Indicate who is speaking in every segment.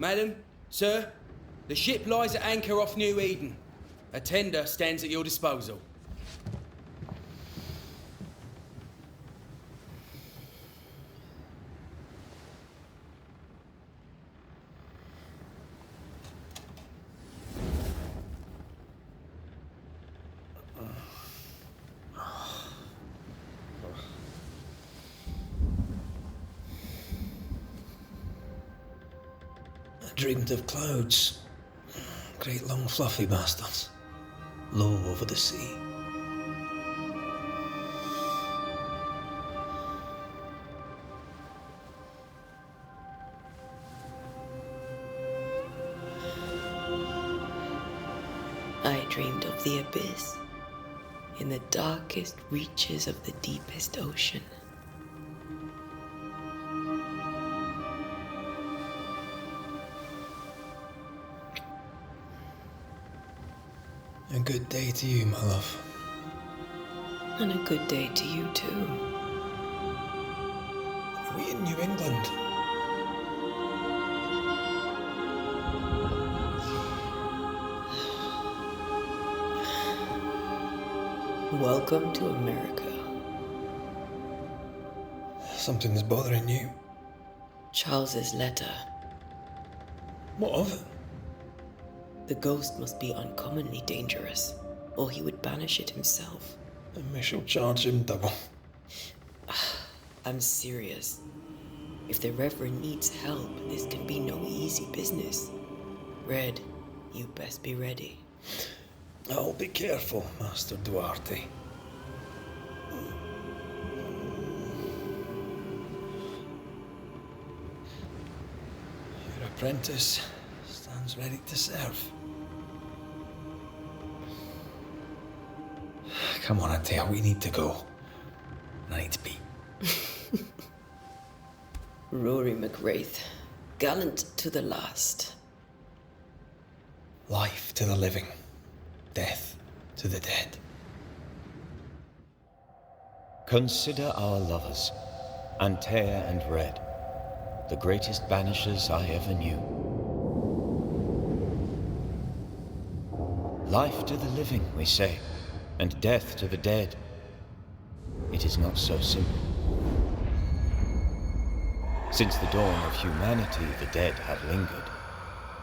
Speaker 1: Madam, sir, the ship lies at anchor off New Eden. A tender stands at your disposal.
Speaker 2: I dreamed of clouds. Great long fluffy bastards. Low over the sea.
Speaker 3: I dreamed of the abyss, in the darkest reaches of the deepest ocean.
Speaker 2: A good day to you, my love.
Speaker 3: And a good day to you, too.
Speaker 2: Are we in New England?
Speaker 3: Welcome to America.
Speaker 2: Something's bothering you.
Speaker 3: Charles's letter.
Speaker 2: What of it?
Speaker 3: The ghost must be uncommonly dangerous, or he would banish it himself.
Speaker 2: And we shall charge him double.
Speaker 3: I'm serious. If the Reverend needs help, this can be no easy business. Red, you best be ready.
Speaker 2: I'll be careful, Master Duarte. Your apprentice stands ready to serve. Come on, Atea, we need to go. I need to be.
Speaker 3: Rory McWraith, gallant to the last.
Speaker 2: Life to the living, death to the dead.
Speaker 4: Consider our lovers, Antea and Red, the greatest banishers I ever knew. Life to the living, we say, and death to the dead. It is not so simple. Since the dawn of humanity, the dead have lingered.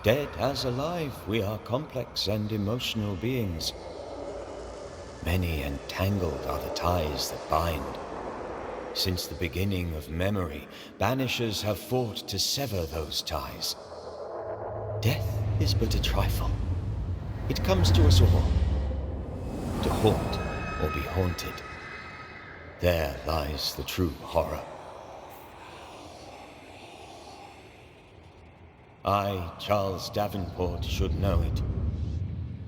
Speaker 4: Dead as alive, we are complex and emotional beings. Many and tangled are the ties that bind. Since the beginning of memory, banishers have fought to sever those ties. Death is but a trifle. It comes to us all. To haunt or be haunted. There lies the true horror. I, Charles Davenport, should know it.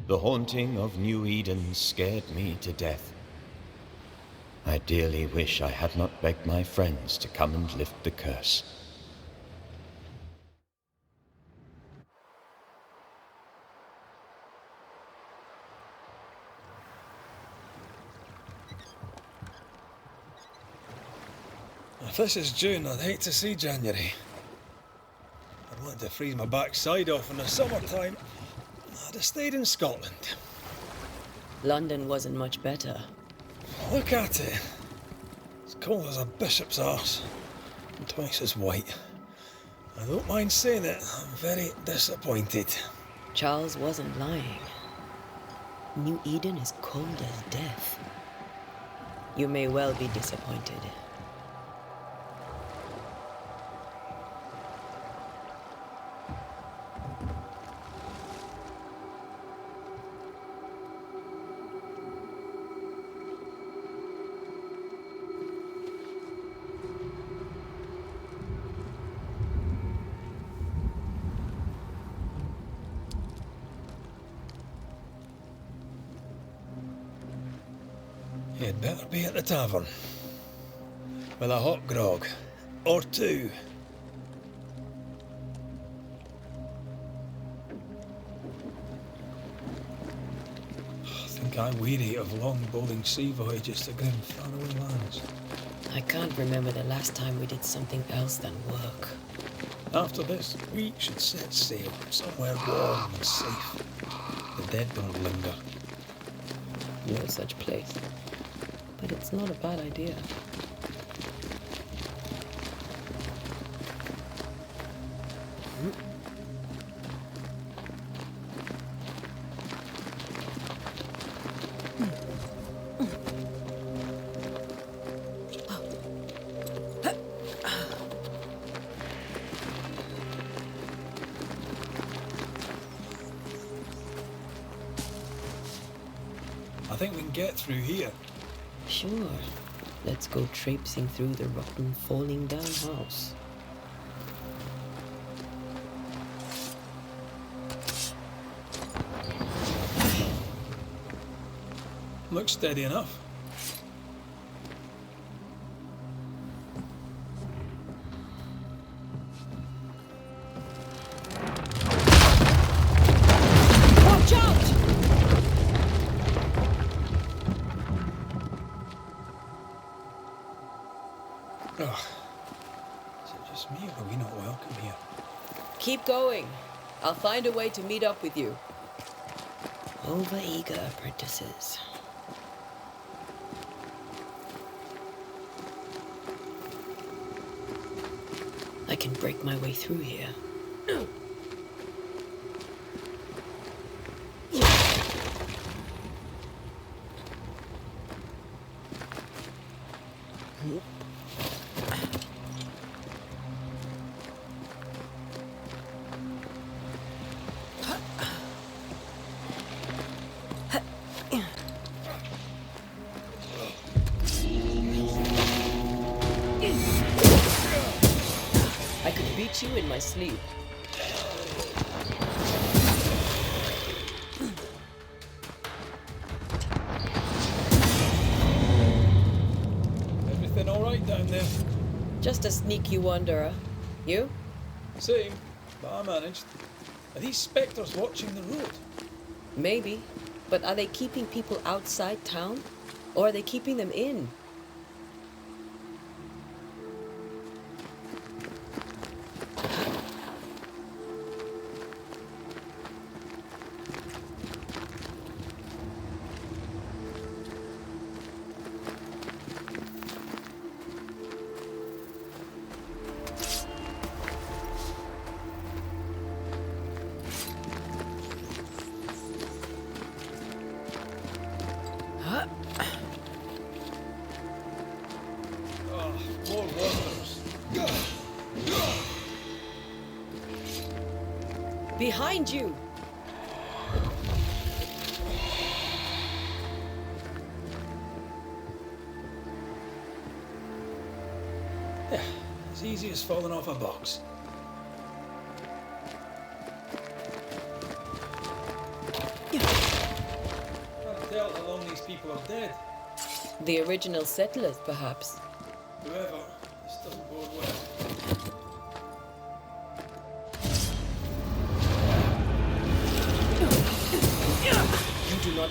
Speaker 4: The haunting of New Eden scared me to death. I dearly wish I had not begged my friends to come and lift the curse.
Speaker 2: If this is June, I'd hate to see January. I'd want to freeze my backside off in the summertime. I'd have stayed in Scotland.
Speaker 3: London wasn't much better.
Speaker 2: Look at it. It's cold as a bishop's arse. And twice as white. I don't mind saying it, I'm very disappointed.
Speaker 3: Charles wasn't lying. New Eden is cold as death. You may well be disappointed.
Speaker 2: You'd better be at the tavern. With a hot grog. Or two. I think I'm weary of long bowling sea voyages to grim faraway lands.
Speaker 3: I can't remember the last time we did something else than work.
Speaker 2: After this, we should set sail somewhere warm and safe. The dead don't linger.
Speaker 3: No such place. But it's not a bad idea.
Speaker 2: I think we can get through here.
Speaker 3: Sure. Let's go traipsing through the rotten, falling down house.
Speaker 2: Looks steady enough.
Speaker 3: Watch out!
Speaker 2: Ugh. Is it just me, or are we not welcome here?
Speaker 3: Keep going. I'll find a way to meet up with you. Over-eager apprentices. I can break my way through here. I could beat you in my sleep.
Speaker 2: Everything all right down there?
Speaker 3: Just a sneaky wanderer. You?
Speaker 2: Same, but I managed. Are these spectres watching the road?
Speaker 3: Maybe. But are they keeping people outside town? Or are they keeping them in?
Speaker 2: Oh, more wanderers.
Speaker 3: Behind you!
Speaker 2: Yeah, as easy as falling off a box. Can't tell how long these people are dead.
Speaker 3: The original settlers, perhaps.
Speaker 2: Whoever, this doesn't bode well.
Speaker 3: You do not...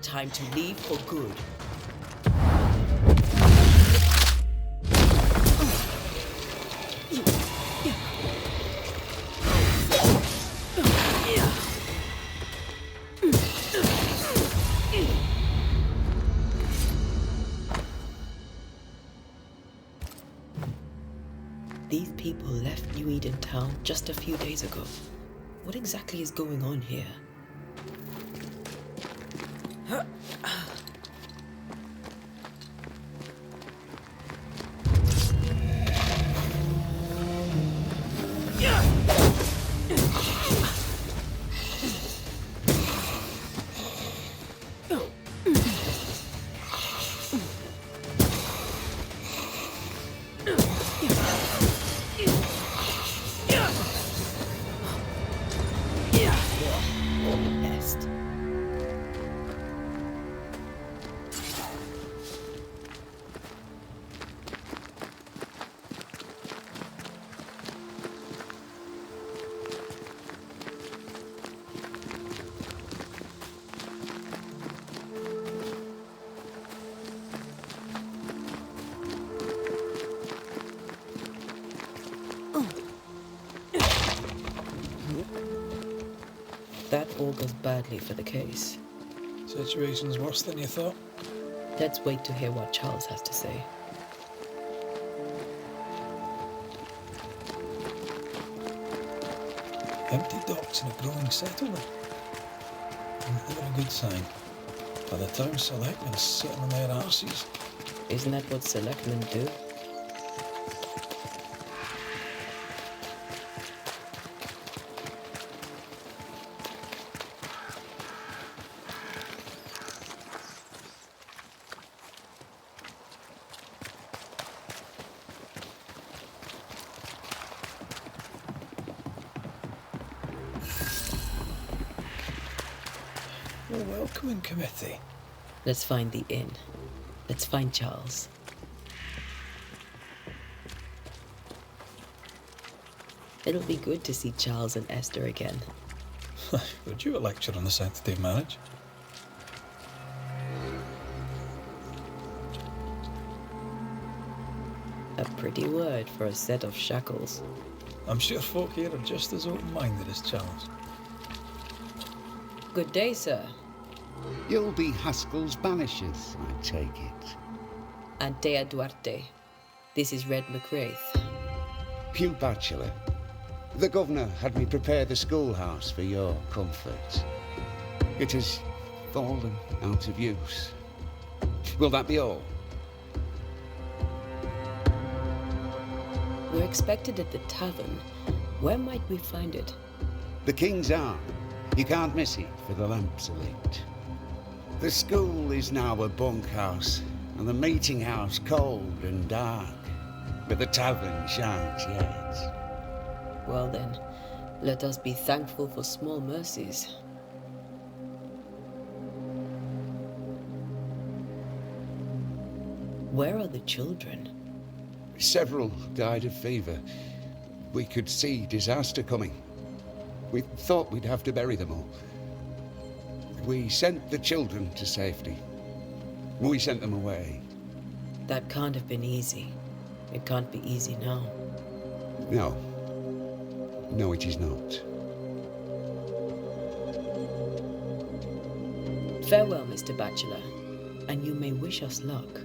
Speaker 3: Time to leave for good. These people left New Eden Town just a few days ago. What exactly is going on here? That augurs badly for the case.
Speaker 2: Situation's worse than you thought.
Speaker 3: Let's wait to hear what Charles has to say.
Speaker 2: Empty docks in a growing settlement. Never a good sign. For the town selectmen sitting on their arses.
Speaker 3: Isn't that what selectmen do?
Speaker 2: A welcoming committee.
Speaker 3: Let's find the inn. Let's find Charles. It'll be good to see Charles and Esther again.
Speaker 2: Would you a lecture on the sanctity of marriage?
Speaker 3: A pretty word for a set of shackles.
Speaker 2: I'm sure folk here are just as open-minded as Charles.
Speaker 3: Good day, sir.
Speaker 5: You'll be Haskell's Banishers, I take it.
Speaker 3: Antea Duarte. This is Red McWraith.
Speaker 5: Hugh Bachelor. The governor had me prepare the schoolhouse for your comfort. It has fallen out of use. Will that be all?
Speaker 3: We're expected at the tavern. Where might we find it?
Speaker 5: The King's Arm. You can't miss it, for the lamps are lit. The school is now a bunkhouse, and the meeting house cold and dark. But the tavern shines yet.
Speaker 3: Well then, let us be thankful for small mercies. Where are the children?
Speaker 5: Several died of fever. We could see disaster coming. We thought we'd have to bury them all. We sent the children to safety. We sent them away.
Speaker 3: That can't have been easy. It can't be easy now.
Speaker 5: No. No, it is not.
Speaker 3: Farewell, Mr. Bachelor, and you may wish us luck.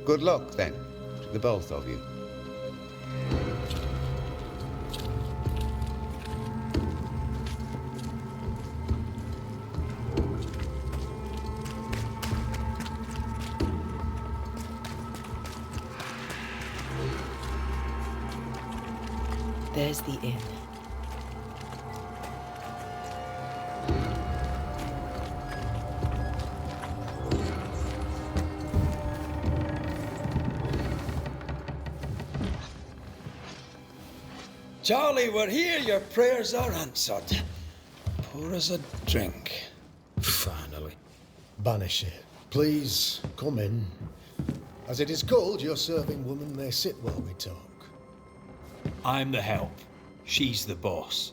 Speaker 5: Good luck, then, to the both of you.
Speaker 3: There's the inn.
Speaker 2: Charlie, we're here. Your prayers are answered. Pour us a drink. Finally.
Speaker 6: Banisher, please come in. As it is called, your serving woman may sit while we talk.
Speaker 2: I'm the help. She's the boss.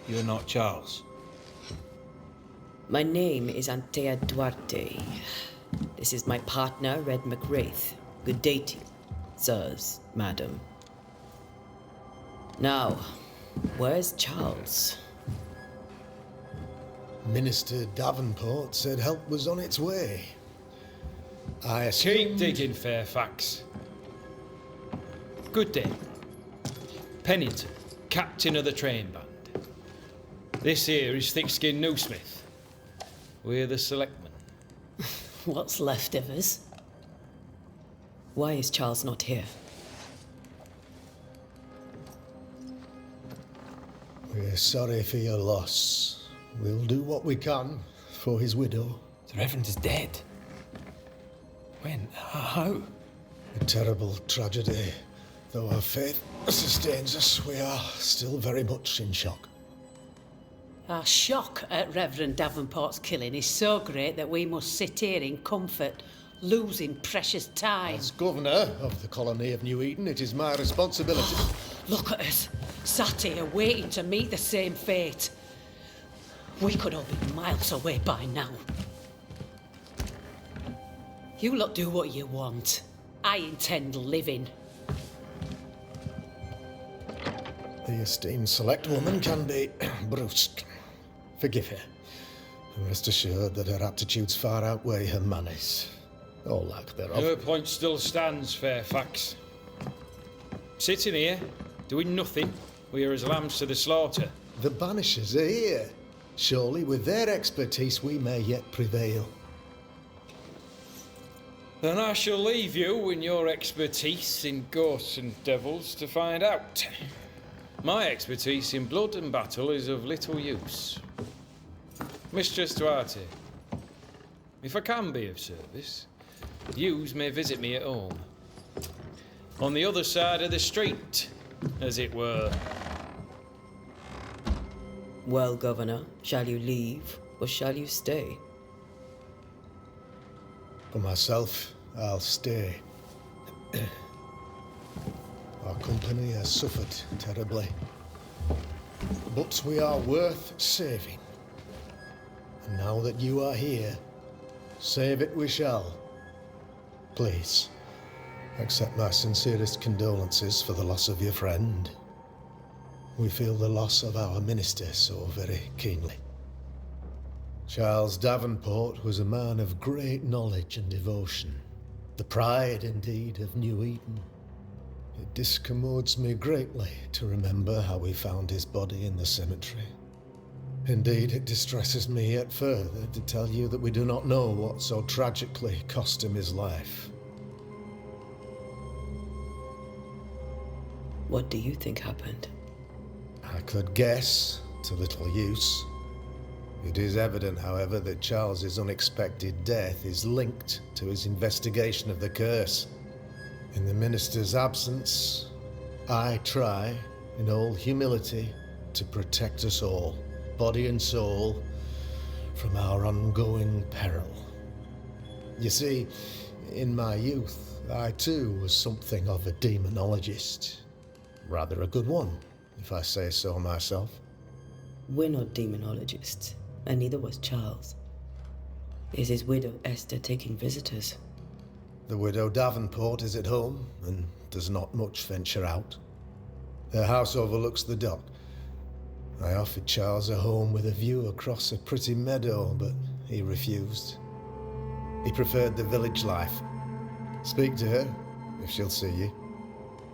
Speaker 2: You're not Charles.
Speaker 3: My name is Antea Duarte. This is my partner, Red McWraith. Good day to you, sirs, madam. Now, where's Charles?
Speaker 6: Minister Davenport said help was on its way. I
Speaker 2: Keep
Speaker 6: assumed...
Speaker 2: digging, Fairfax. Good day. Pennington, captain of the train band. This here is Thick-Skinned Newsmith. We're the selectmen.
Speaker 3: What's left of us? Why is Charles not here?
Speaker 6: We're sorry for your loss. We'll do what we can for his widow.
Speaker 2: The Reverend is dead. When? How?
Speaker 6: A terrible tragedy. Though our faith sustains us, we are still very much in shock.
Speaker 7: Our shock at Reverend Davenport's killing is so great that we must sit here in comfort, losing precious time.
Speaker 6: As governor of the colony of New Eden, it is my responsibility.
Speaker 7: Look at us, sat here waiting to meet the same fate. We could all be miles away by now. You lot do what you want. I intend living.
Speaker 6: The esteemed select woman can be brusque. Forgive her. And rest assured that her aptitudes far outweigh her manners. Or lack thereof.
Speaker 2: Her point still stands, Fairfax. Sitting here, doing nothing, we are as lambs to the slaughter.
Speaker 6: The Banishers are here. Surely with their expertise we may yet prevail.
Speaker 2: Then I shall leave you and your expertise in ghosts and devils to find out. My expertise in blood and battle is of little use. Mistress Duarte, if I can be of service, yous may visit me at home. On the other side of the street, as it were.
Speaker 3: Well, Governor, shall you leave or shall you stay?
Speaker 6: For myself, I'll stay. Our company has suffered terribly. But we are worth saving. And now that you are here, save it we shall. Please, accept my sincerest condolences for the loss of your friend. We feel the loss of our minister so very keenly. Charles Davenport was a man of great knowledge and devotion, the pride indeed of New Eden. It discommodes me greatly to remember how we found his body in the cemetery. Indeed, it distresses me yet further to tell you that we do not know what so tragically cost him his life.
Speaker 3: What do you think happened?
Speaker 6: I could guess, to little use. It is evident, however, that Charles's unexpected death is linked to his investigation of the curse. In the minister's absence, I try, in all humility, to protect us all, body and soul, from our ongoing peril. You see, in my youth, I too was something of a demonologist. Rather a good one, if I say so myself.
Speaker 3: We're not demonologists, and neither was Charles. Is his widow Esther taking visitors?
Speaker 6: The widow Davenport is at home, and does not much venture out. Her house overlooks the dock. I offered Charles a home with a view across a pretty meadow, but he refused. He preferred the village life. Speak to her, if she'll see you.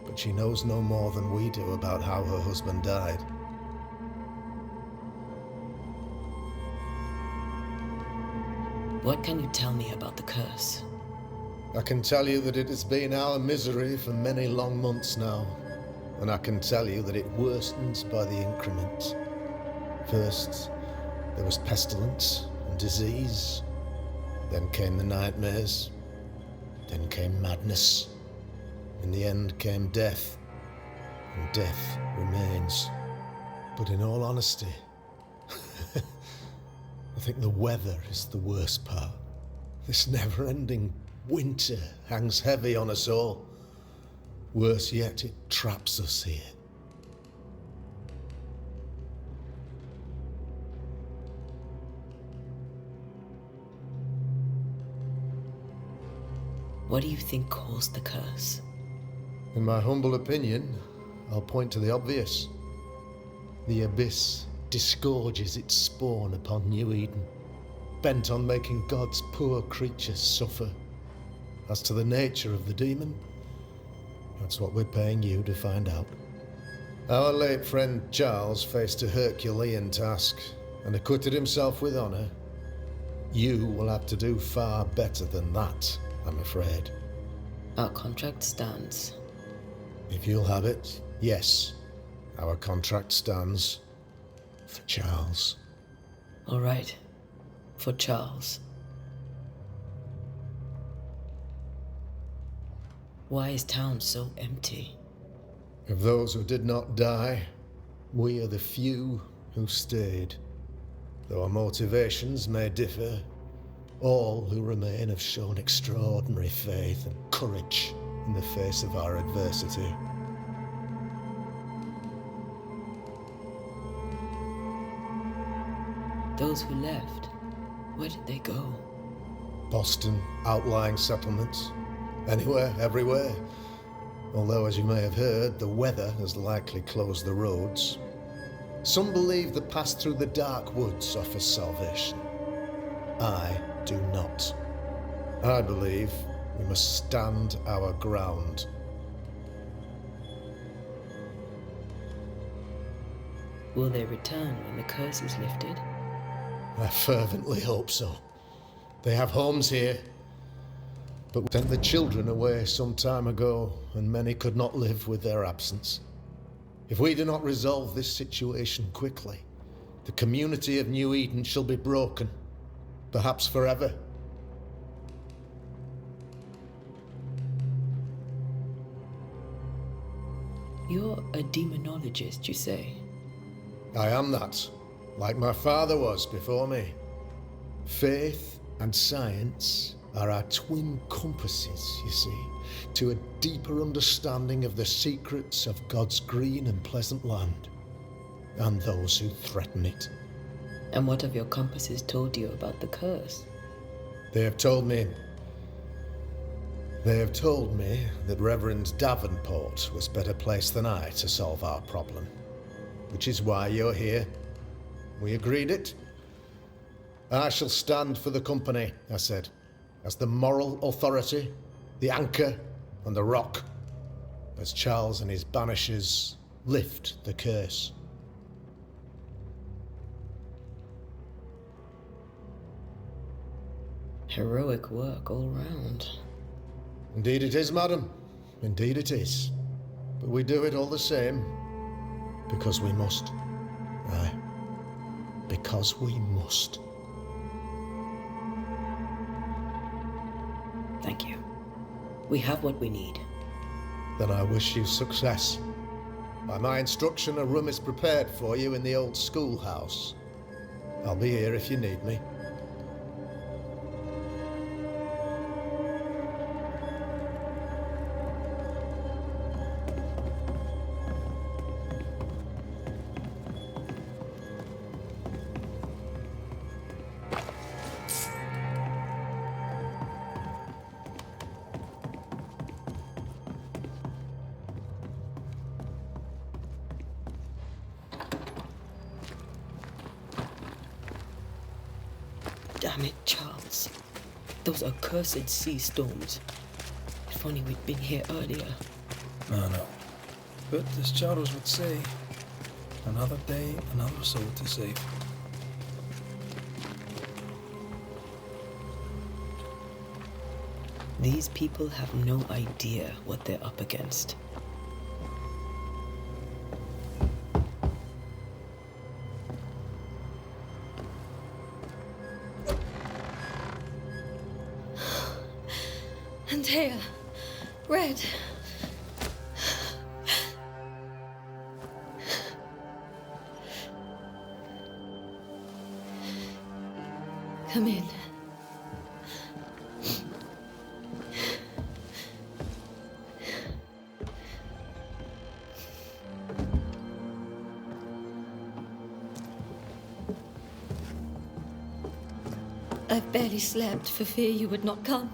Speaker 6: But she knows no more than we do about how her husband died.
Speaker 3: What can you tell me about the curse?
Speaker 6: I can tell you that it has been our misery for many long months now. And I can tell you that it worsens by the increment. First, there was pestilence and disease. Then came the nightmares. Then came madness. In the end came death. And death remains. But in all honesty, I think the weather is the worst part. This never-ending winter hangs heavy on us all. Worse yet, it traps us here.
Speaker 3: What do you think caused the curse?
Speaker 6: In my humble opinion, I'll point to the obvious. The abyss disgorges its spawn upon New Eden, bent on making God's poor creatures suffer. As to the nature of the demon, that's what we're paying you to find out. Our late friend Charles faced a Herculean task and acquitted himself with honor. You will have to do far better than that, I'm afraid.
Speaker 3: Our contract stands.
Speaker 6: If you'll have it, yes, our contract stands for Charles.
Speaker 3: All right, for Charles. Why is town so empty?
Speaker 6: Of those who did not die, we are the few who stayed. Though our motivations may differ, all who remain have shown extraordinary faith and courage in the face of our adversity.
Speaker 3: Those who left, where did they go?
Speaker 6: Boston, outlying settlements. Anywhere, everywhere. Although, as you may have heard, the weather has likely closed the roads. Some believe the path through the dark woods offers salvation. I do not. I believe we must stand our ground.
Speaker 3: Will they return when the curse is lifted?
Speaker 6: I fervently hope so. They have homes here, but we sent the children away some time ago, and many could not live with their absence. If we do not resolve this situation quickly, the community of New Eden shall be broken, perhaps forever.
Speaker 3: You're a demonologist, you say?
Speaker 6: I am that, like my father was before me. Faith and science are our twin compasses, you see, to a deeper understanding of the secrets of God's green and pleasant land, and those who threaten it.
Speaker 3: And what have your compasses told you about the curse?
Speaker 6: They have told me that Reverend Davenport was better placed than I to solve our problem, which is why you're here. We agreed it. I shall stand for the company, I said, as the moral authority, the anchor, and the rock, as Charles and his Banishers lift the curse.
Speaker 3: Heroic work all round.
Speaker 6: Indeed it is, madam. Indeed it is. But we do it all the same, because we must. Aye, because we must.
Speaker 3: Thank you. We have what we need.
Speaker 6: Then I wish you success. By my instruction, a room is prepared for you in the old schoolhouse. I'll be here if you need me.
Speaker 3: Damn it, Charles. Those accursed sea storms. If only we'd been here earlier.
Speaker 8: I know. But as Charles would say, another day, another soul to save.
Speaker 3: These people have no idea what they're up against.
Speaker 9: Antea, Red. Come in. I've barely slept for fear you would not come.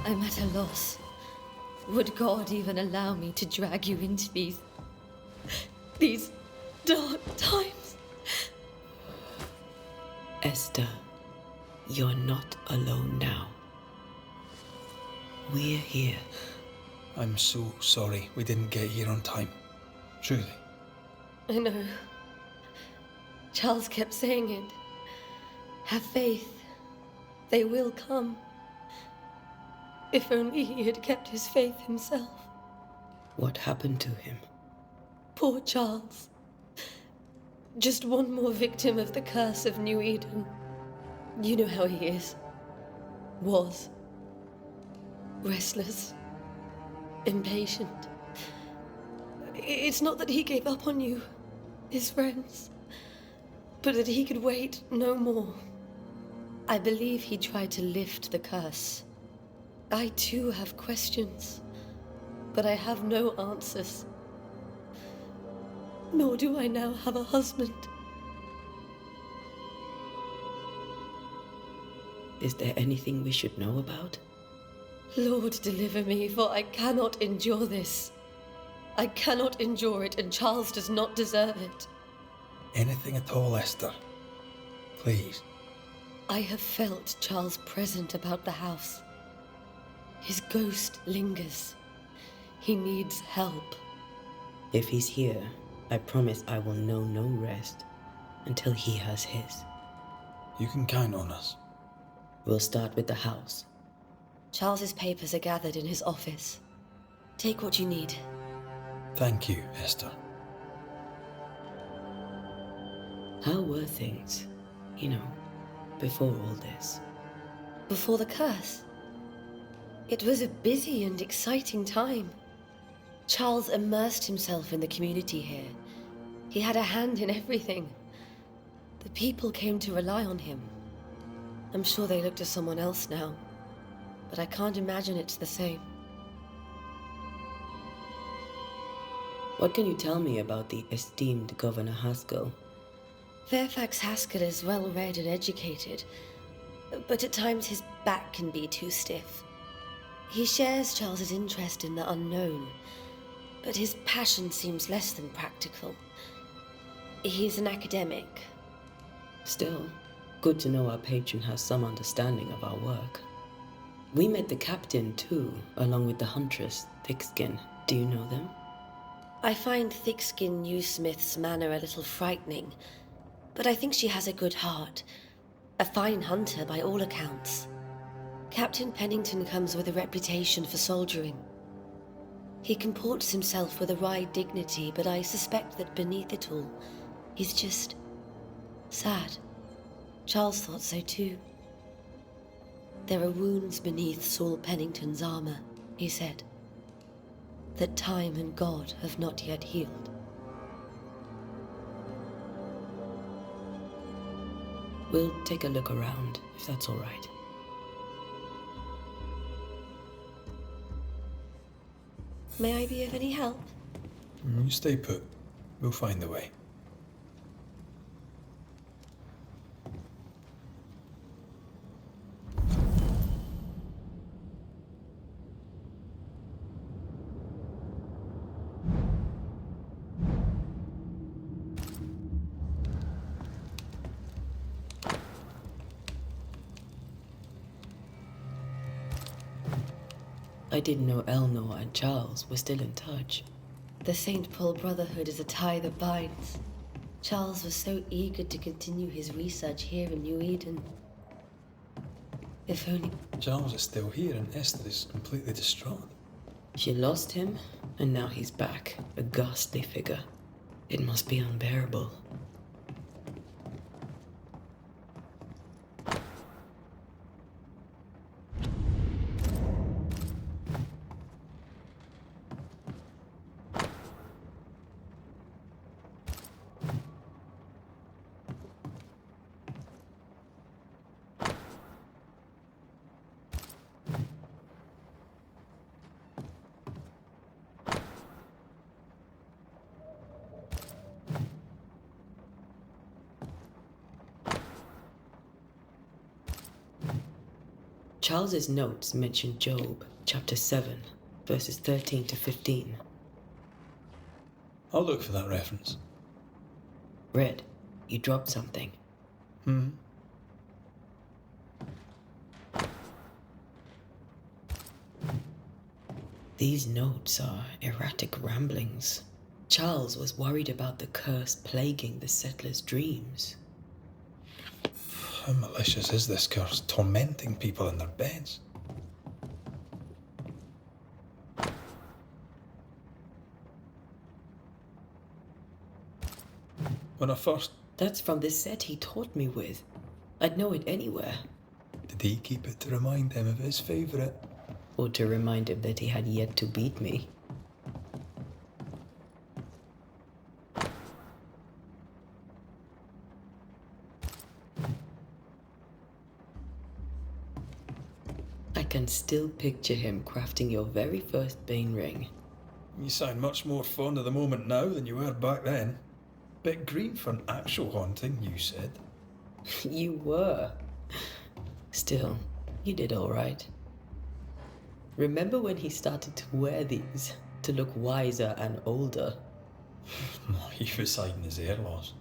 Speaker 9: I'm at a loss. Would God even allow me to drag you into these dark times?
Speaker 3: Esther, you're not alone now. We're here.
Speaker 8: I'm so sorry we didn't get here on time. Truly.
Speaker 9: I know. Charles kept saying it. Have faith. They will come. If only he had kept his faith himself.
Speaker 3: What happened to him?
Speaker 9: Poor Charles. Just one more victim of the curse of New Eden. You know how he is. Was. Restless. Impatient. It's not that he gave up on you, his friends, but that he could wait no more. I believe he tried to lift the curse. I too have questions, but I have no answers. Nor do I now have a husband.
Speaker 3: Is there anything we should know about?
Speaker 9: Lord, deliver me, for I cannot endure this. I cannot endure it, and Charles does not deserve it.
Speaker 8: Anything at all, Esther. Please.
Speaker 9: I have felt Charles present about the house. His ghost lingers. He needs help.
Speaker 3: If he's here, I promise I will know no rest until he has his.
Speaker 8: You can count on us.
Speaker 3: We'll start with the house.
Speaker 9: Charles's papers are gathered in his office. Take what you need.
Speaker 8: Thank you, Esther.
Speaker 3: How were things, before all this?
Speaker 9: Before the curse. It was a busy and exciting time. Charles immersed himself in the community here. He had a hand in everything. The people came to rely on him. I'm sure they look to someone else now, but I can't imagine it's the same.
Speaker 3: What can you tell me about the esteemed Governor Haskell?
Speaker 9: Fairfax Haskell is well read and educated, but at times his back can be too stiff. He shares Charles's interest in the unknown, but his passion seems less than practical. He's an academic.
Speaker 3: Still, good to know our patron has some understanding of our work. We met the captain too, along with the huntress, Thickskin. Do you know them?
Speaker 9: I find Thickskin Newsmith's manner a little frightening, but I think she has a good heart. A fine hunter by all accounts. Captain Pennington comes with a reputation for soldiering. He comports himself with a wry dignity, but I suspect that beneath it all, he's just sad. Charles thought so too. There are wounds beneath Saul Pennington's armor, he said, that time and God have not yet healed.
Speaker 3: We'll take a look around, if that's all right.
Speaker 9: May I be of any help?
Speaker 8: You stay put. We'll find the way.
Speaker 3: I didn't know Eleanor and Charles were still in touch.
Speaker 9: The St. Paul Brotherhood is a tie that binds. Charles was so eager to continue his research here in New Eden. If only...
Speaker 8: Charles is still here and Esther is completely distraught.
Speaker 3: She lost him, and now he's back, a ghastly figure. It must be unbearable. Charles's notes mention Job, chapter 7, verses 13 to 15.
Speaker 8: I'll look for that reference.
Speaker 3: Red, you dropped something. These notes are erratic ramblings. Charles was worried about the curse plaguing the settlers' dreams.
Speaker 8: How malicious is this curse, tormenting people in their beds? When I first...
Speaker 3: That's from the set he taught me with. I'd know it anywhere.
Speaker 8: Did he keep it to remind him of his favourite?
Speaker 3: Or to remind him that he had yet to beat me. I can still picture him crafting your very first Bane ring.
Speaker 8: You sound much more fond of the moment now than you were back then. Bit green for an actual haunting, you said.
Speaker 3: You were. Still, you did all right. Remember when he started to wear these? to look wiser and older.
Speaker 8: He was hiding his hair loss.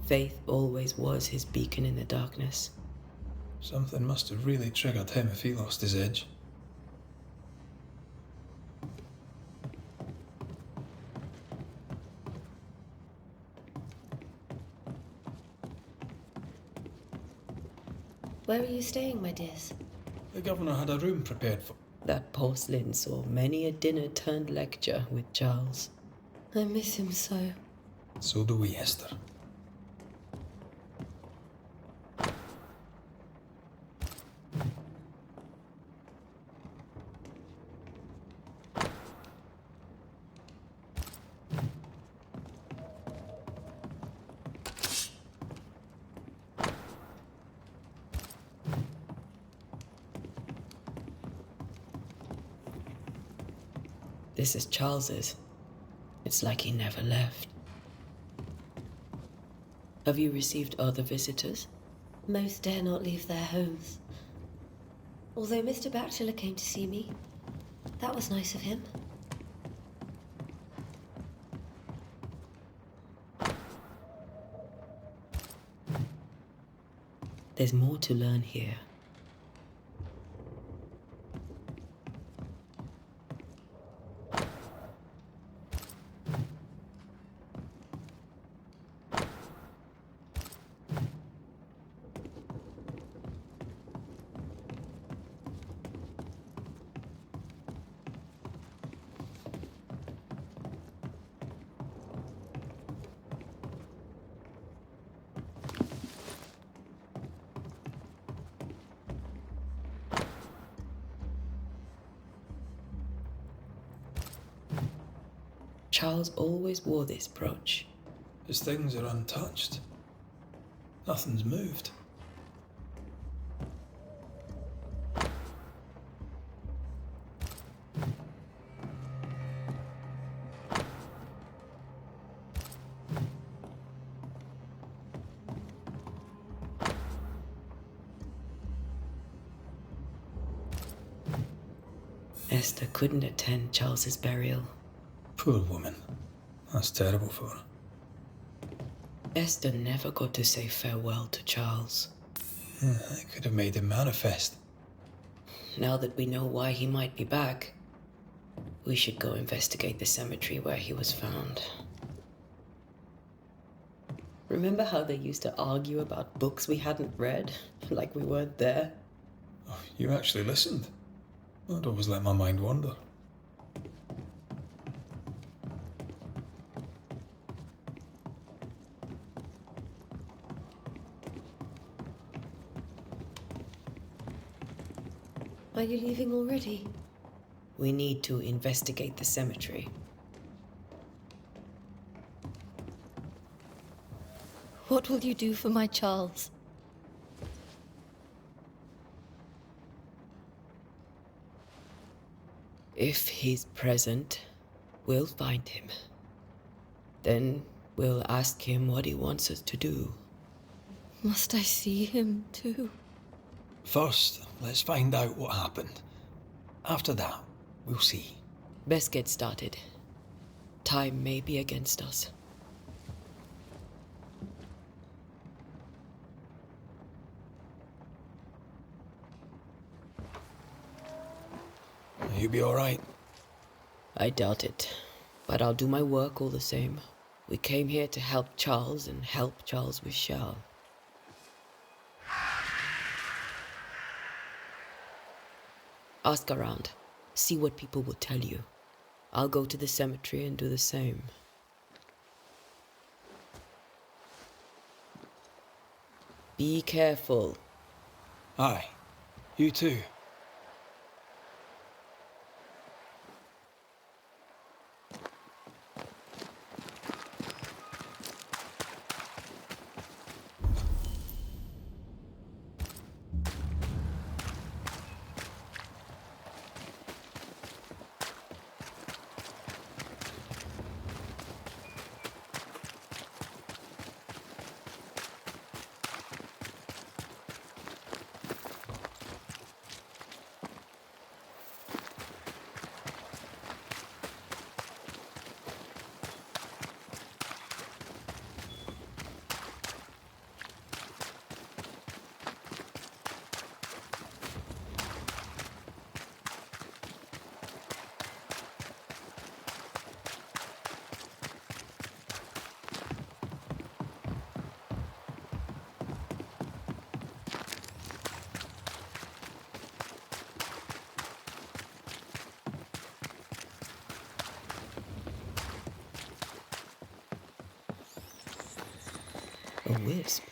Speaker 3: Faith always was his beacon in the darkness.
Speaker 8: Something must have really triggered him if he lost his edge.
Speaker 9: Where are you staying, my dears?
Speaker 8: The governor had a room prepared for...
Speaker 3: That porcelain saw many a dinner turned lecture with Charles.
Speaker 9: I miss him so.
Speaker 8: So do we, Esther.
Speaker 3: This is Charles's. It's like he never left. Have you received other visitors?
Speaker 9: Most dare not leave their homes. Although Mr. Bachelor came to see me. That was nice of him.
Speaker 3: There's more to learn here. Charles always wore this brooch.
Speaker 8: His things are untouched. Nothing's moved.
Speaker 3: Esther couldn't attend Charles's burial.
Speaker 8: Poor woman. That's terrible for her.
Speaker 3: Esther never got to say farewell to Charles.
Speaker 8: I could have made him manifest.
Speaker 3: Now that we know why he might be back, we should go investigate the cemetery where he was found. Remember how they used to argue about books we hadn't read, like we weren't there?
Speaker 8: Oh, you actually listened. I'd always let my mind wander.
Speaker 9: Are you leaving already?
Speaker 3: We need to investigate the cemetery.
Speaker 9: What will you do for my Charles?
Speaker 3: If he's present, we'll find him. Then we'll ask him what he wants us to do.
Speaker 9: Must I see him too?
Speaker 8: First, let's find out what happened. After that, we'll see.
Speaker 3: Best get started. Time may be against us.
Speaker 8: You'll be all right.
Speaker 3: I doubt it, but I'll do my work all the same. We came here to help Charles and help Charles we shall. Ask around. See what people will tell you. I'll go to the cemetery and do the same. Be careful.
Speaker 8: Aye. You too.
Speaker 3: A wisp.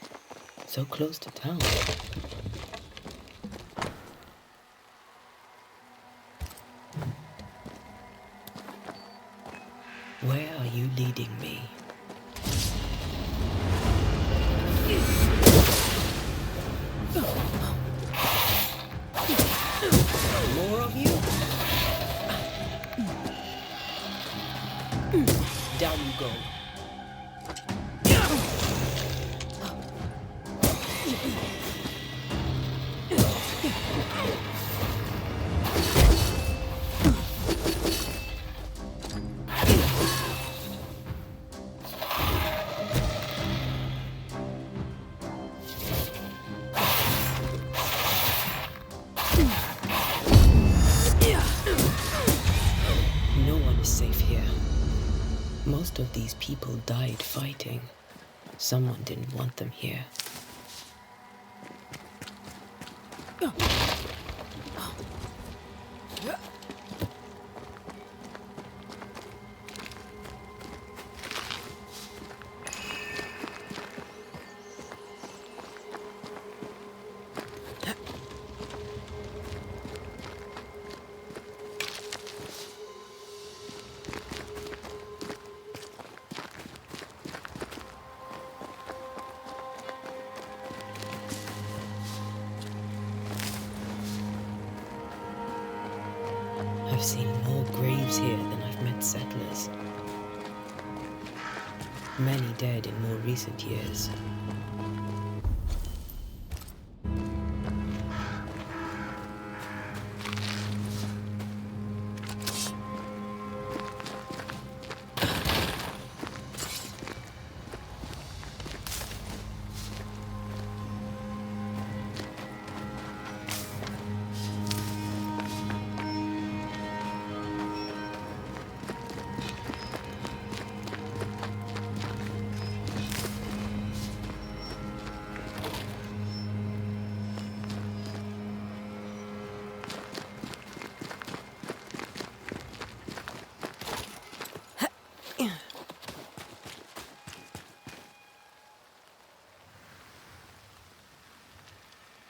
Speaker 3: So close to town. Where are you leading me? More of you? Down you go. No one is safe here. Most of these people died fighting. Someone didn't want them here. I've seen more graves here than I've met settlers. Many dead in more recent years.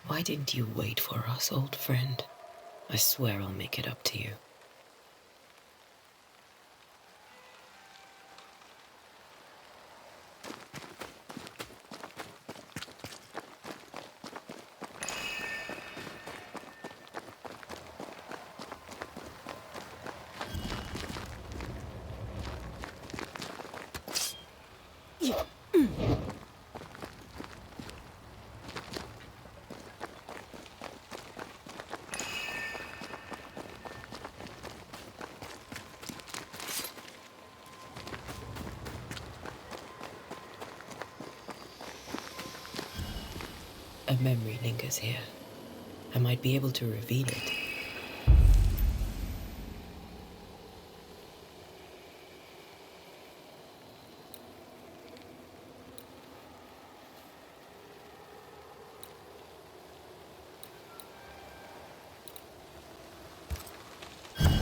Speaker 3: Why didn't you wait for us, old friend? I swear I'll make it up to you. A memory lingers here. I might be able to reveal it.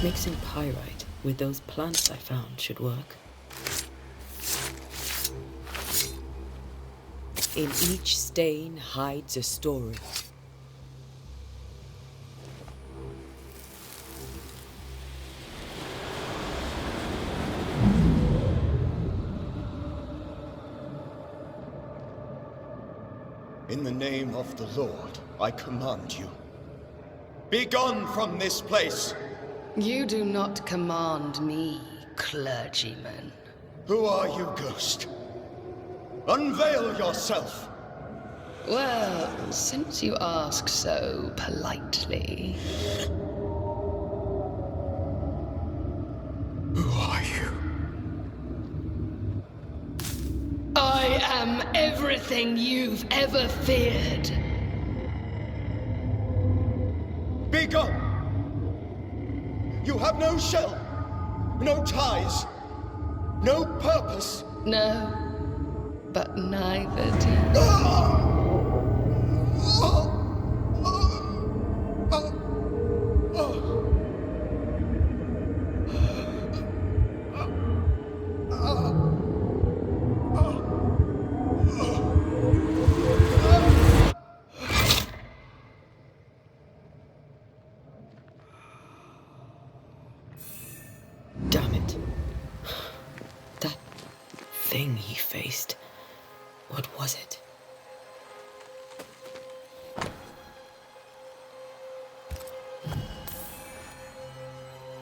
Speaker 3: Mixing pyrite with those plants I found should work. In each stain hides a story.
Speaker 4: In the name of the Lord, I command you. Be gone from this place!
Speaker 10: You do not command me, clergyman.
Speaker 4: Who are you, ghost? Unveil yourself!
Speaker 10: Well, since you ask so politely...
Speaker 4: Who are you?
Speaker 10: I am everything you've ever feared.
Speaker 4: Be gone! You have no shell, no ties, no purpose.
Speaker 10: No, but neither do you.
Speaker 3: thing he faced. What was it?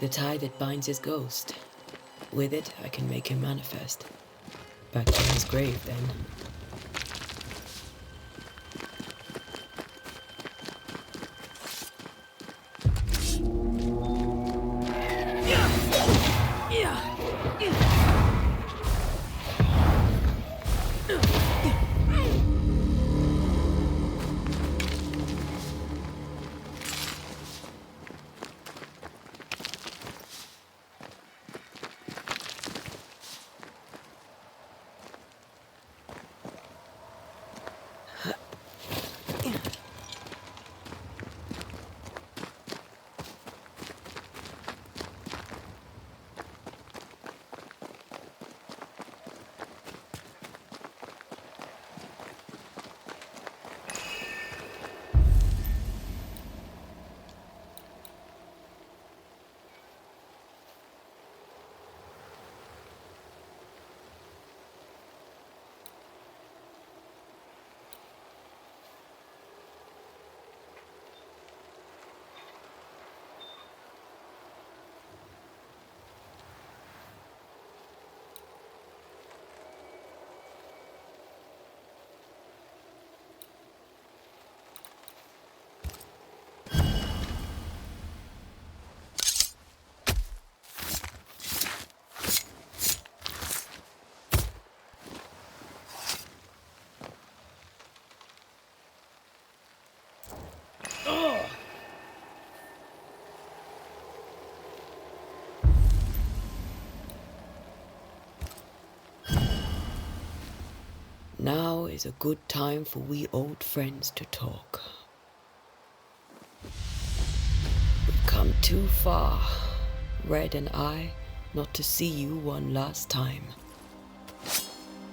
Speaker 3: The tie that binds his ghost. With it, I can make him manifest. Back to his grave, then. Now is a good time for we old friends to talk. We've come too far, Red and I, not to see you one last time.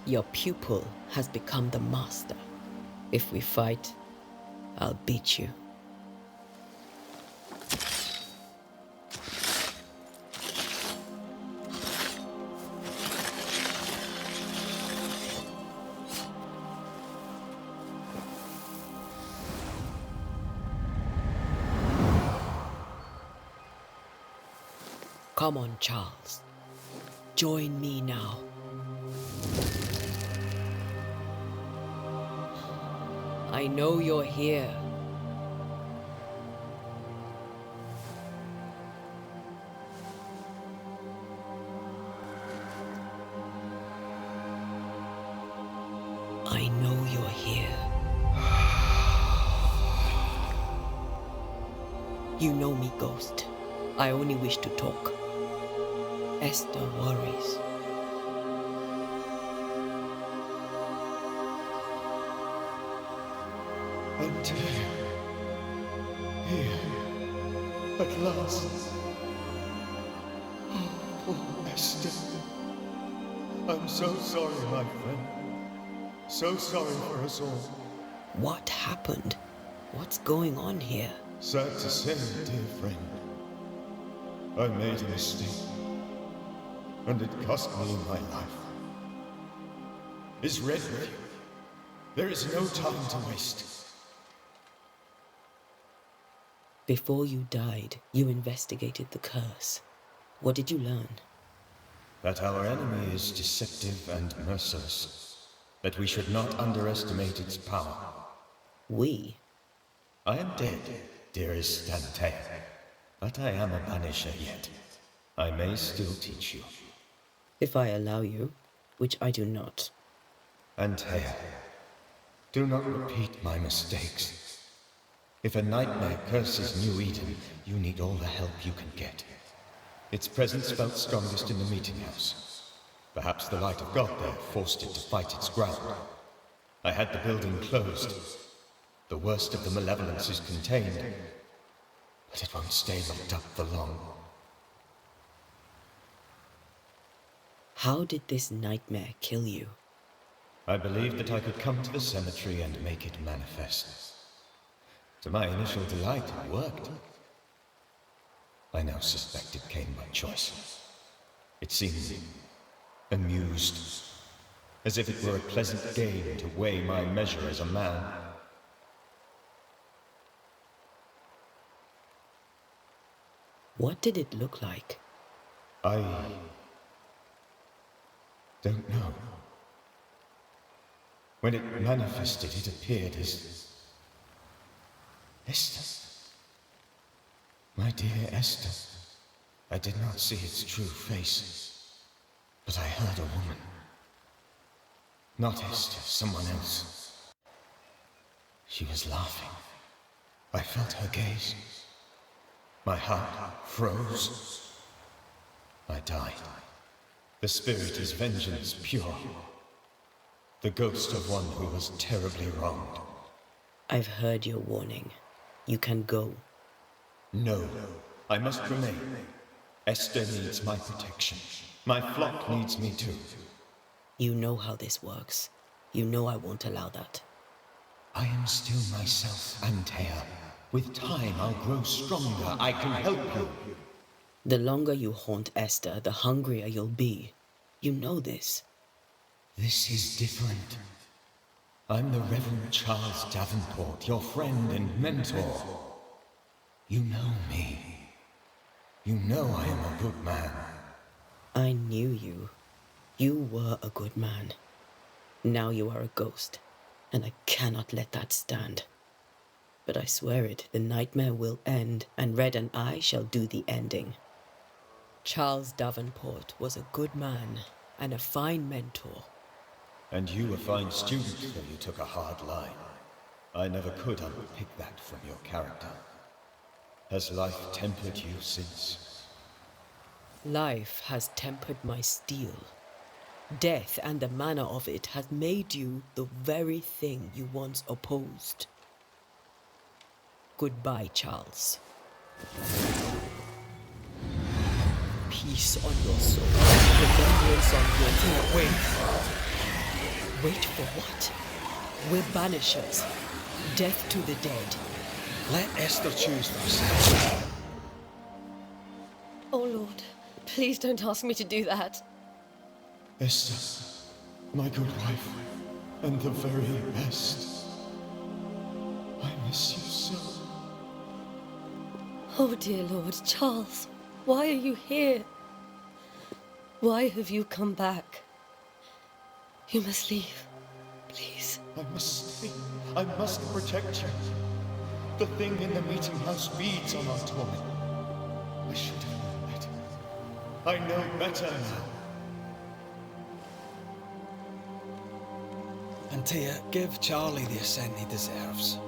Speaker 3: Your pupil has become the master. If we fight, I'll beat you. Come on, Charles. Join me now. I know you're here. I know you're here. You know me, Ghost. I only wish to talk. Esther worries.
Speaker 6: Until here, at last. Oh, poor Esther. I'm so sorry, my friend. So sorry for us all.
Speaker 3: What happened? What's going on here?
Speaker 6: Sad to say, dear friend, I made a mistake, and it cost me my life. Is Red with you? There is no time to waste.
Speaker 3: Before you died, you investigated the curse. What did you learn?
Speaker 4: That our enemy is deceptive and merciless. That we should not underestimate its power.
Speaker 3: We?
Speaker 4: I am dead, dearest Antea. But I am a Banisher yet. I may still teach you.
Speaker 3: If I allow you, which I do not.
Speaker 4: Antea, do not repeat my mistakes. If a nightmare curses New Eden, you need all the help you can get. Its presence felt strongest in the meeting house. Perhaps the light of God there forced it to fight its ground. I had the building closed. The worst of the malevolence is contained, but it won't stay locked up for long.
Speaker 3: How did this nightmare kill you?
Speaker 4: I believed that I could come to the cemetery and make it manifest. To my initial delight, it worked. I now suspect it came by choice. It seemed amused as if it were a pleasant game to weigh my measure as a man.
Speaker 3: What did it look like?
Speaker 4: I don't know. When it manifested, it appeared as Esther. My dear Esther. I did not see its true face, but I heard a woman. Not Esther, someone else. She was laughing. I felt her gaze. My heart froze. I died. The spirit is vengeance pure. The ghost of one who was terribly wronged.
Speaker 3: I've heard your warning. You can go.
Speaker 4: No, I must remain. Esther needs my protection. My flock needs me too.
Speaker 3: You know how this works. You know I won't allow that.
Speaker 4: I am still myself, Antea. With time, I'll grow stronger. I can help you.
Speaker 3: The longer you haunt Esther, the hungrier you'll be. You know this.
Speaker 4: This is different. I'm the Reverend Charles Davenport, your friend and mentor. You know me. You know I am a good man.
Speaker 3: I knew you. You were a good man. Now you are a ghost, and I cannot let that stand. But I swear it, the nightmare will end, and Red and I shall do the ending. Charles Davenport was a good man and a fine mentor.
Speaker 4: And you a fine student, though you took a hard line. I never could unpick that from your character. Has life tempered you since?
Speaker 3: Life has tempered my steel. Death and the manner of it has made you the very thing you once opposed. Goodbye, Charles. Peace on your soul. Remembrance on your soul. Wait. Wait for what? We're banishers. Death to the dead.
Speaker 8: Let Esther choose for herself.
Speaker 9: Oh, Lord, please don't ask me to do that.
Speaker 4: Esther, my good wife, and the very best. I miss you so.
Speaker 9: Oh, dear Lord, Charles, why are you here? Why have you come back? You must leave, please.
Speaker 4: I must stay. I must protect you. The thing in the meeting house feeds on our torment. I should have known better. I know better now.
Speaker 8: Antea, give Charlie the ascent he deserves.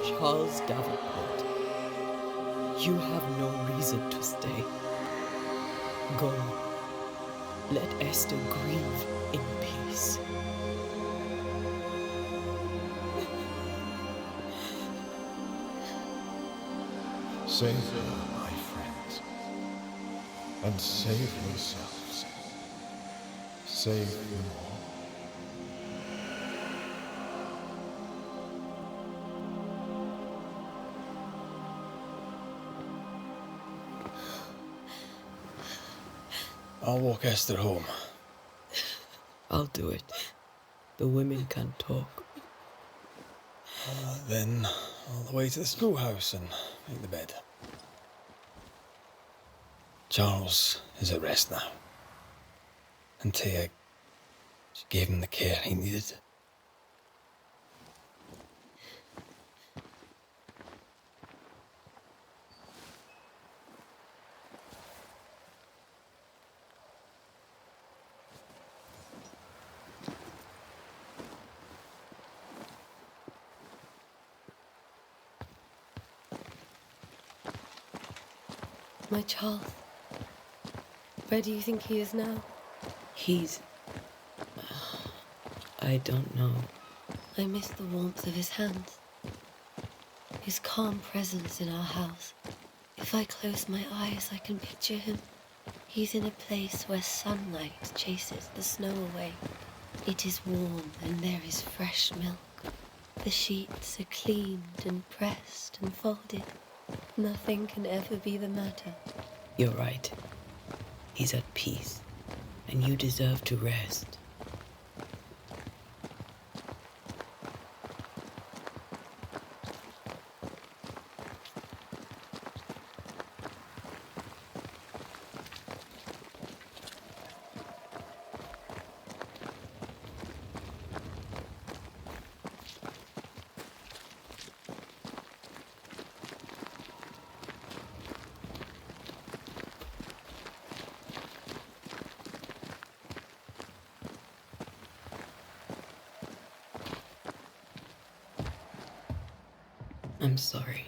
Speaker 3: Charles Davenport, you have no reason to stay. Go. Let Esther grieve in peace.
Speaker 4: Save her, my friends. And save yourselves. Save them all.
Speaker 8: I'll walk Esther home.
Speaker 3: I'll do it. The women can talk.
Speaker 8: Then all the way to the schoolhouse and make the bed. Charles is at rest now. Antea, she gave him the care he needed.
Speaker 9: My Charles, where do you think he is now?
Speaker 3: He's... I don't know.
Speaker 9: I miss the warmth of his hands, his calm presence in our house. If I close my eyes, I can picture him. He's in a place where sunlight chases the snow away. It is warm and there is fresh milk. The sheets are cleaned and pressed and folded. Nothing can ever be the matter.
Speaker 3: You're right. He's at peace, and you deserve to rest. I'm sorry.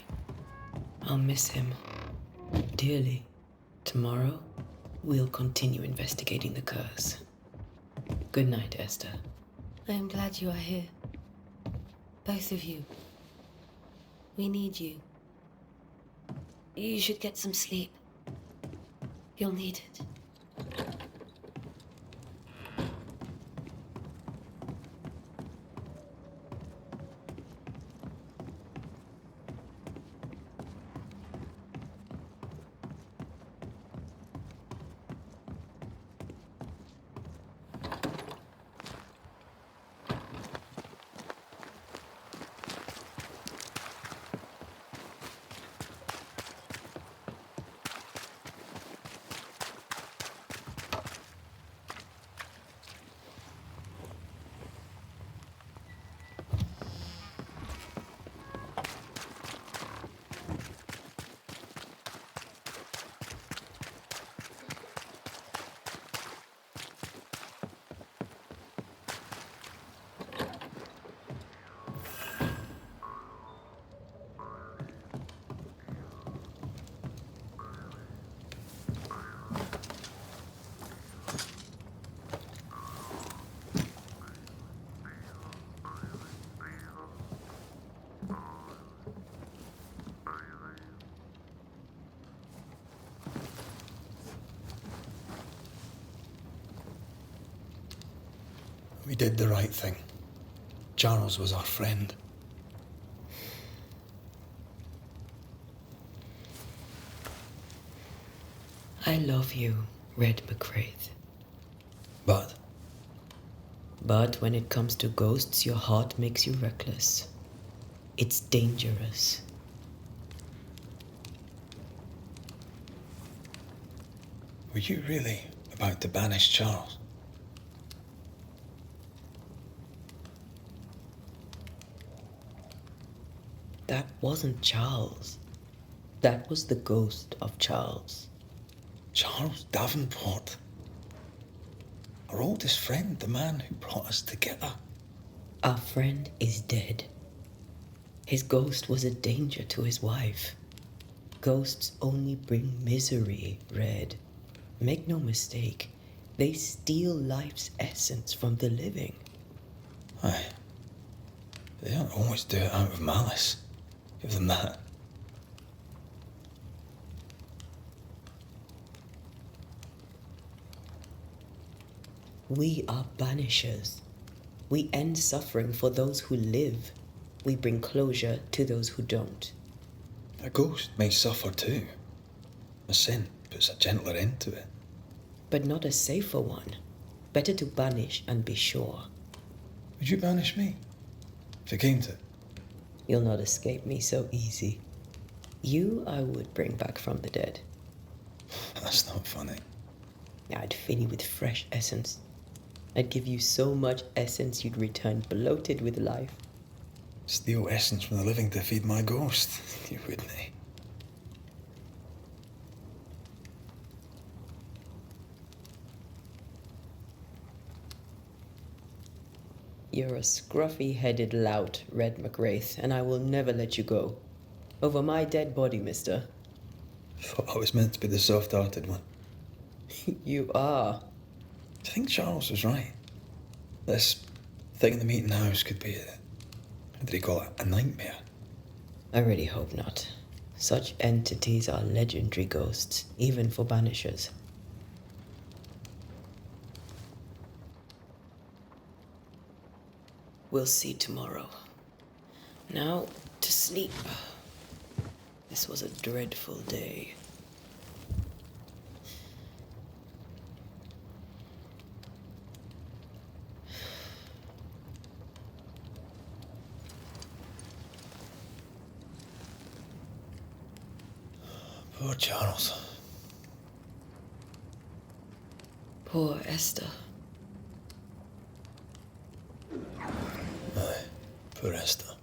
Speaker 3: I'll miss him dearly. Tomorrow, we'll continue investigating the curse. Good night, Esther.
Speaker 9: I am glad you are here. Both of you. We need you. You should get some sleep. You'll need it.
Speaker 8: We did the right thing. Charles was our friend.
Speaker 3: I love you, Red McCraith.
Speaker 8: But
Speaker 3: But when it comes to ghosts, your heart makes you reckless. It's dangerous.
Speaker 8: were you really about to banish Charles?
Speaker 3: That wasn't Charles. That was the ghost of Charles.
Speaker 8: Charles Davenport. Our oldest friend, the man who brought us together.
Speaker 3: Our friend is dead. His ghost was a danger to his wife. Ghosts only bring misery, Red. Make no mistake, they steal life's essence from the living.
Speaker 8: Aye. They don't always do it out of malice. Give them that.
Speaker 3: We are banishers. We end suffering for those who live. We bring closure to those who don't.
Speaker 8: A ghost may suffer too. A sin puts a gentler end to it.
Speaker 3: But not a safer one. Better to banish and be sure.
Speaker 8: Would you banish me? If it came to it?
Speaker 3: You'll not escape me so easy. You I would bring back from the dead.
Speaker 8: That's not funny.
Speaker 3: I'd fill you with fresh essence. I'd give you so much essence you'd return bloated with life.
Speaker 8: Steal essence from the living to feed my ghost. You wouldn't, eh?
Speaker 3: You're a scruffy-headed lout, Red McWraith, and I will never let you go. Over my dead body, mister.
Speaker 8: Thought I was meant to be the soft-hearted one.
Speaker 3: You are.
Speaker 8: I think Charles was right. This thing in the meeting house could be what did he call it? A nightmare.
Speaker 3: I really hope not. Such entities are legendary ghosts, even for banishers. We'll see tomorrow. Now to sleep. This was a dreadful day.
Speaker 8: Poor Charles.
Speaker 3: Poor Esther.
Speaker 8: Aye, poor Esther.